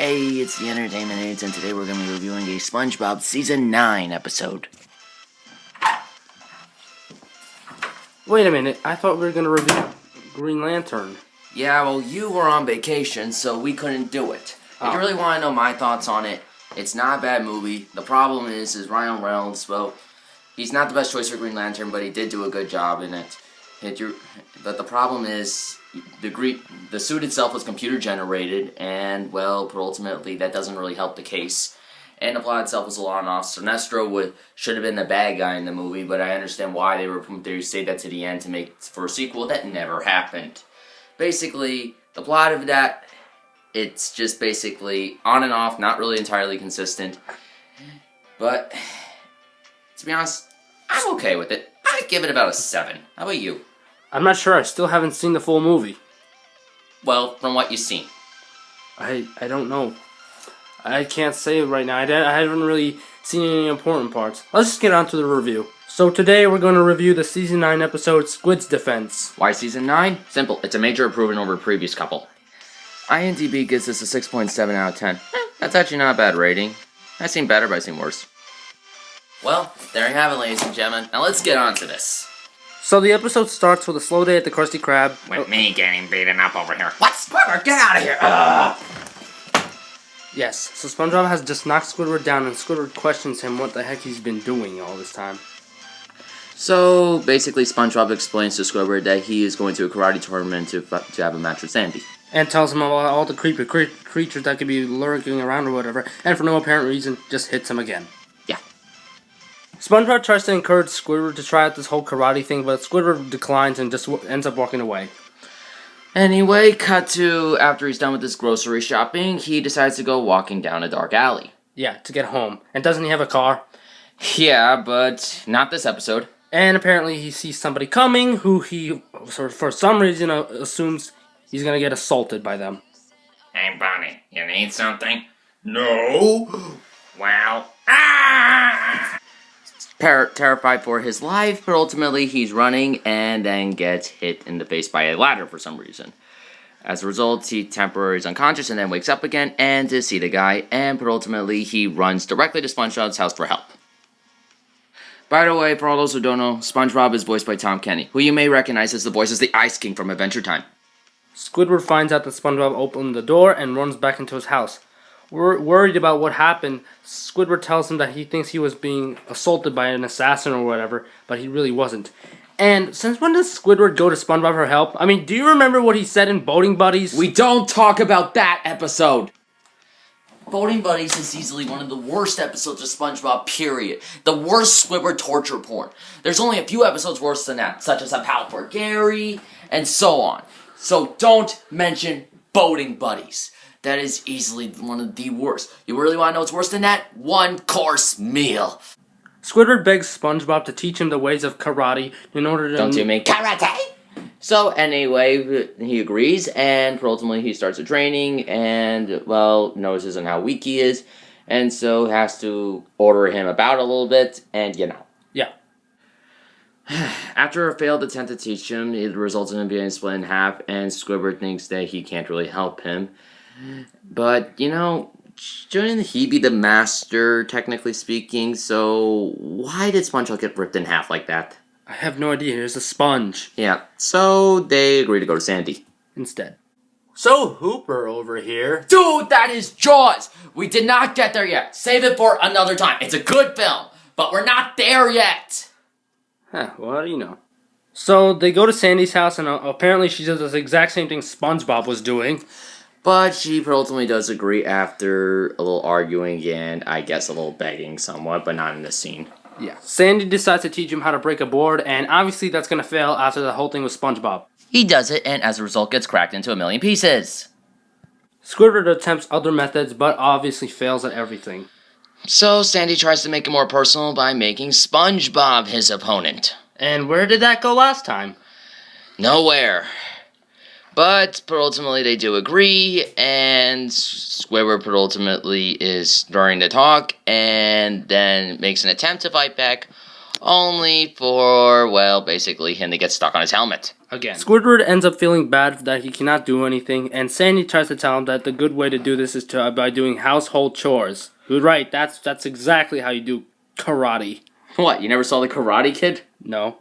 Hey, it's the Entertainment Aids, and today we're going to be reviewing a SpongeBob Season 9 episode. Wait a minute, I thought we were going to review Green Lantern. Yeah, well, you were on vacation, so we couldn't do it. If you really want to know my thoughts on it, it's not a bad movie. The problem is Ryan Reynolds, well, he's not the best choice for Green Lantern, but he did do a good job in it. But the problem is, the suit itself was computer generated, and, well, ultimately, that doesn't really help the case. And the plot itself was a lot off. Sinestro should have been the bad guy in the movie, but I understand why they saved that to the end to make for a sequel. That never happened. Basically, the plot of that, it's just basically on and off, not really entirely consistent. But, to be honest, I'm okay with it. I'd give it about a 7. How about you? I'm not sure, I still haven't seen the full movie. Well, from what you've seen. I don't know. I can't say right now. I haven't really seen any important parts. Let's just get on to the review. So today we're going to review the Season 9 episode, Squid's Defense. Why Season 9? Simple. It's a major improvement over a previous couple. IMDb gives this a 6.7 out of 10. That's actually not a bad rating. I've seen better, but I've seen worse. Well, there you have it, ladies and gentlemen. Now let's get on to this. So the episode starts with a slow day at the Krusty Krab. With me getting beaten up over here. What? Squidward, get out of here! Ugh! Yes, so SpongeBob has just knocked Squidward down, and Squidward questions him what the heck he's been doing all this time. So, basically, SpongeBob explains to Squidward that he is going to a karate tournament to have a match with Sandy. And tells him about all the creepy creatures that could be lurking around or whatever, and for no apparent reason, just hits him again. Yeah. SpongeBob tries to encourage Squidward to try out this whole karate thing, but Squidward declines and just ends up walking away. Anyway, cut to after he's done with his grocery shopping, he decides to go walking down a dark alley. Yeah, to get home. And doesn't he have a car? Yeah, but not this episode. And apparently he sees somebody coming who he, for some reason, assumes he's going to get assaulted by them. Hey, Bonnie, you need something? No. Well, ah! Terrified for his life, but ultimately he's running and then gets hit in the face by a ladder for some reason. As a result, he temporarily is unconscious and then wakes up again and to see the guy, but ultimately he runs directly to SpongeBob's house for help. By the way, for all those who don't know, SpongeBob is voiced by Tom Kenny, who you may recognize as the voice as the Ice King from Adventure Time. Squidward finds out that SpongeBob opened the door and runs back into his house. Worried about what happened, Squidward tells him that he thinks he was being assaulted by an assassin or whatever, but he really wasn't. And since when does Squidward go to SpongeBob for help? I mean, do you remember what he said in Boating Buddies? We don't talk about that episode! Boating Buddies is easily one of the worst episodes of SpongeBob, period. The worst Squidward torture porn. There's only a few episodes worse than that, such as A Pal for Gary, and so on. So don't mention Boating Buddies. That is easily one of the worst. You really want to know what's worse than that? One-course meal. Squidward begs SpongeBob to teach him the ways of karate in order to... Don't you mean karate? So anyway, he agrees, and ultimately he starts training, and, well, notices on how weak he is, and so has to order him about a little bit, and you know. Yeah. After a failed attempt to teach him, it results in him being split in half, and Squidward thinks that he can't really help him. But, you know, shouldn't he be the master, technically speaking? So, why did SpongeBob get ripped in half like that? I have no idea. There's a sponge. Yeah, so they agree to go to Sandy. Instead. So, Hooper over here. Dude, that is Jaws! We did not get there yet. Save it for another time. It's a good film, but we're not there yet. Huh, what do you know? So, they go to Sandy's house, and apparently she does the exact same thing SpongeBob was doing. But she ultimately does agree after a little arguing and I guess a little begging somewhat, but not in this scene. Yeah. Sandy decides to teach him how to break a board, and obviously that's going to fail after the whole thing with SpongeBob. He does it, and as a result gets cracked into a million pieces. Squidward attempts other methods, but obviously fails at everything. So Sandy tries to make it more personal by making SpongeBob his opponent. And where did that go last time? Nowhere. But ultimately they do agree, and Squidward ultimately is starting to talk, and then makes an attempt to fight back, only for, well, basically him to get stuck on his helmet. Again. Squidward ends up feeling bad that he cannot do anything, and Sandy tries to tell him that the good way to do this is by doing household chores. You're right, that's exactly how you do karate. What, you never saw the Karate Kid? No.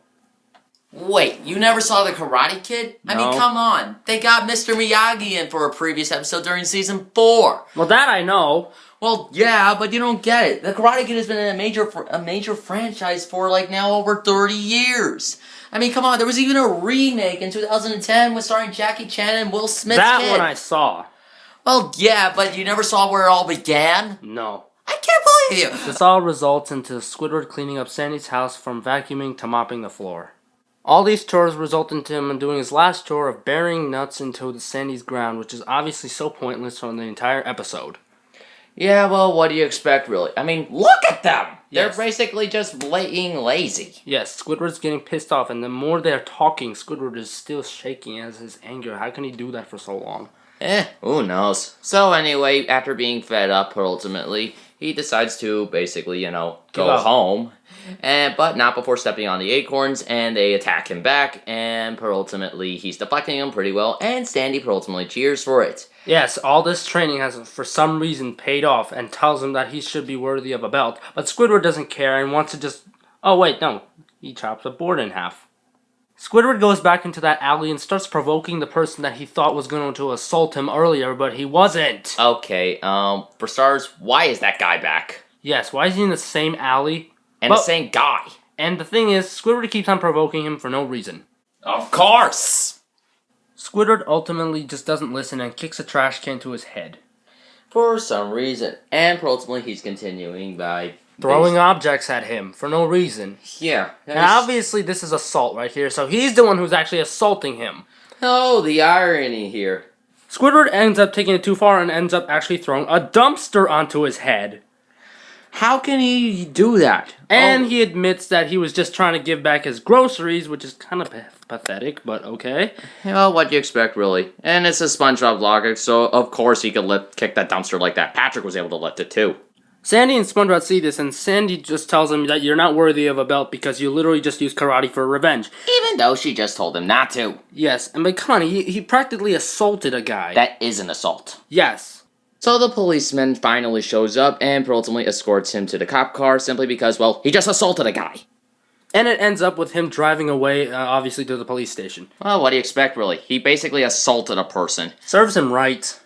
Wait, you never saw the Karate Kid? No. I mean, come on. They got Mr. Miyagi in for a previous episode during season 4. Well, that I know. Well, yeah, but you don't get it. The Karate Kid has been in a major franchise for, like, now over 30 years. I mean, come on, there was even a remake in 2010 with starring Jackie Chan and Will Smith's That kid. one I saw. Well, yeah, but you never saw where it all began? No. I can't believe you! This all results into Squidward cleaning up Sandy's house from vacuuming to mopping the floor. All these chores result into him doing his last chore of burying nuts into Sandy's ground, which is obviously so pointless from the entire episode. Yeah, well, what do you expect, really? I mean, look at them! Yes. They're basically just being lazy. Yes, Squidward's getting pissed off, and the more they're talking, Squidward is still shaking as his anger. How can he do that for so long? Who knows? So anyway, after being fed up, ultimately, he decides to basically, go home. But not before stepping on the acorns, and they attack him back, and ultimately he's deflecting them pretty well, and Sandy ultimately cheers for it. Yes, all this training has for some reason paid off and tells him that he should be worthy of a belt, but Squidward doesn't care and wants to just... Oh wait, no. He chops a board in half. Squidward goes back into that alley and starts provoking the person that he thought was going to assault him earlier, but he wasn't. Okay, for starters, why is that guy back? Yes, why is he in the same alley? And the same guy. And the thing is, Squidward keeps on provoking him for no reason. Of course! Squidward ultimately just doesn't listen and kicks a trash can to his head. For some reason. And ultimately he's continuing by... throwing objects at him for no reason. Yeah. Now obviously this is assault right here, so he's the one who's actually assaulting him. Oh, the irony here. Squidward ends up taking it too far and ends up actually throwing a dumpster onto his head. How can he do that? And he admits that he was just trying to give back his groceries, which is kind of pathetic, but okay. Well, what do you expect, really? And it's a SpongeBob logic, so of course he could kick that dumpster like that. Patrick was able to lift it too. Sandy and SpongeBob see this, and Sandy just tells him that you're not worthy of a belt because you literally just used karate for revenge. Even though she just told him not to. Yes, and but come on, he practically assaulted a guy. That is an assault. Yes. So the policeman finally shows up and ultimately escorts him to the cop car simply because, well, he just assaulted a guy. And it ends up with him driving away, obviously, to the police station. Well, what do you expect, really? He basically assaulted a person. Serves him right.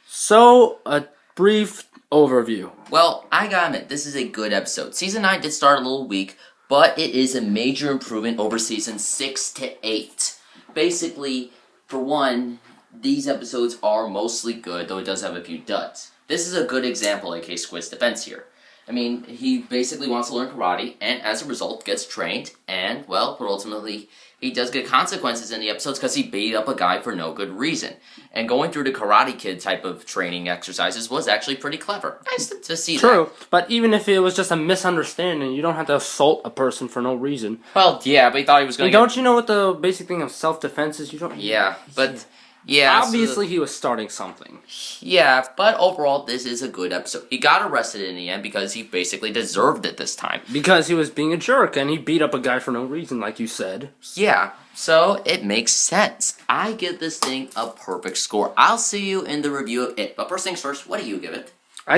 So, a brief overview. Well, I gotta admit, this is a good episode. Season 9 did start a little weak, but it is a major improvement over Season 6 to 8. Basically, for one, these episodes are mostly good, though it does have a few duds. This is a good example of Squid's defense here. I mean, he basically wants to learn karate, and as a result gets trained, and, well, but ultimately he does get consequences in the episodes because he beat up a guy for no good reason. And going through the Karate Kid type of training exercises was actually pretty clever. Nice to see that. True, but even if it was just a misunderstanding, you don't have to assault a person for no reason. Well, yeah, but he thought he was going to don't you know what the basic thing of self-defense is? You don't... Yeah, but... Yeah, obviously he was starting something. Yeah, but overall, this is a good episode. He got arrested in the end because he basically deserved it this time. Because he was being a jerk, and he beat up a guy for no reason, like you said. Yeah, so it makes sense. I give this thing a perfect score. I'll see you in the review of it. But first things first, what do you give it? I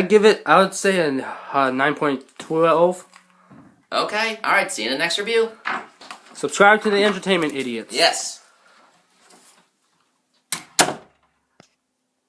would say a 9.12. Okay, alright, see you in the next review. Subscribe to the Entertainment Idiots. Yes.